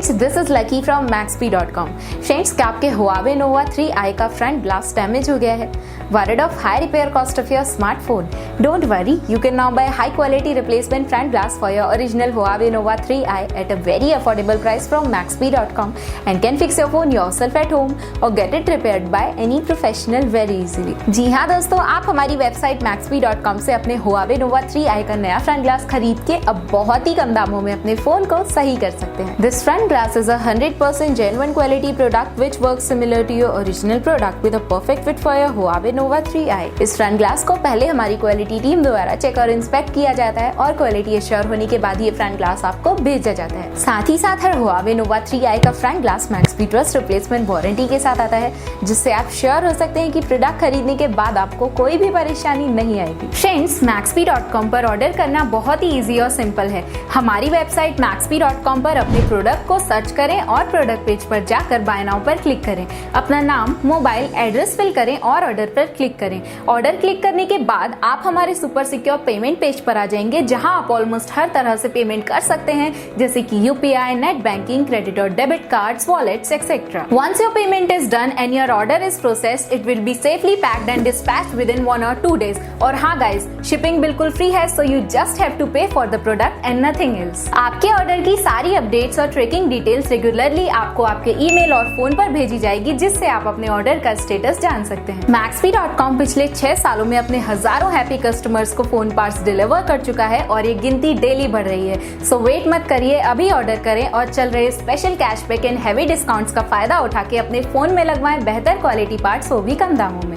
Friends, this is lucky from Maxbhi.com। Friends, क्या आपके Huawei Nova 3i का front glass damage हो गया है? Worried of high repair cost of your smartphone? Don't worry, you can now buy high quality replacement front glass for your original Huawei Nova 3i at a very affordable price from Maxbhi.com and can fix your phone yourself at home or get it repaired by any professional very easily। जी हाँ दोस्तों, आप हमारी website Maxbhi.com से अपने Huawei Nova 3i का नया front glass खरीद के अब बहुत ही कम दामों में अपने फोन को सही कर सकते हैं। This front glass is a 100% genuine quality product which works similar to your original product with a perfect fit for your Huawei Nova 3i। इस फ्रंट ग्लास को पहले हमारी क्वालिटी टीम द्वारा चेक और इंस्पेक्ट किया जाता है और क्वालिटी एश्योर होने के बाद ये फ्रंट ग्लास आपको भेजा जाता है। साथ ही साथ हर Huawei Nova 3i का front glass Maxbhi trust replacement warranty के साथ आता है, जिससे आप श्योर हो सकते हैं कि प्रोडक्ट खरीदने के बाद आपको कोई भी परेशानी नहीं आएगी। फ्रेंड्स, Maxbhi.com पर ऑर्डर करना बहुत ही इजी और सिंपल है। हमारी वेबसाइट Maxbhi.com पर अपने प्रोडक्ट को सर्च करें और प्रोडक्ट पेज पर जाकर बाय नाउ पर क्लिक करें। अपना नाम, मोबाइल, एड्रेस फिल करें और ऑर्डर पर क्लिक करें। ऑर्डर क्लिक करने के बाद आप हमारे सुपर सिक्योर पेमेंट पेज पर आ जाएंगे, जहां आप ऑलमोस्ट हर तरह से पेमेंट कर सकते हैं, जैसे कि UPI, नेट बैंकिंग, क्रेडिट और debit cards, wallets etcetera. Once your payment is done and your order is processed, it will be safely packed and dispatched within 1 or 2 days। और हाँ गाइस, शिपिंग बिल्कुल free है, so you just have to pay for the product and nothing else। आपके order की सारी updates और tracking details regularly आपको आपके ईमेल और फोन पर भेजी जाएगी, जिससे आप अपने ऑर्डर का स्टेटस जान सकते हैं। Maxbhi.com पिछले 6 सालों में अपने हजारों हैप्पी कस्टमर्स को फोन पार्ट्स डिलीवर कर चुका है और ये गिनती डेली बढ़ रही है। सो वेट मत करिए, अभी ऑर्डर करें और चल रहे special cashback and heavy discounts का फायदा उठा के अपने फोन में लगवाएं बेहतर क्वालिटी पार्ट्स, वो भी कम दामों में।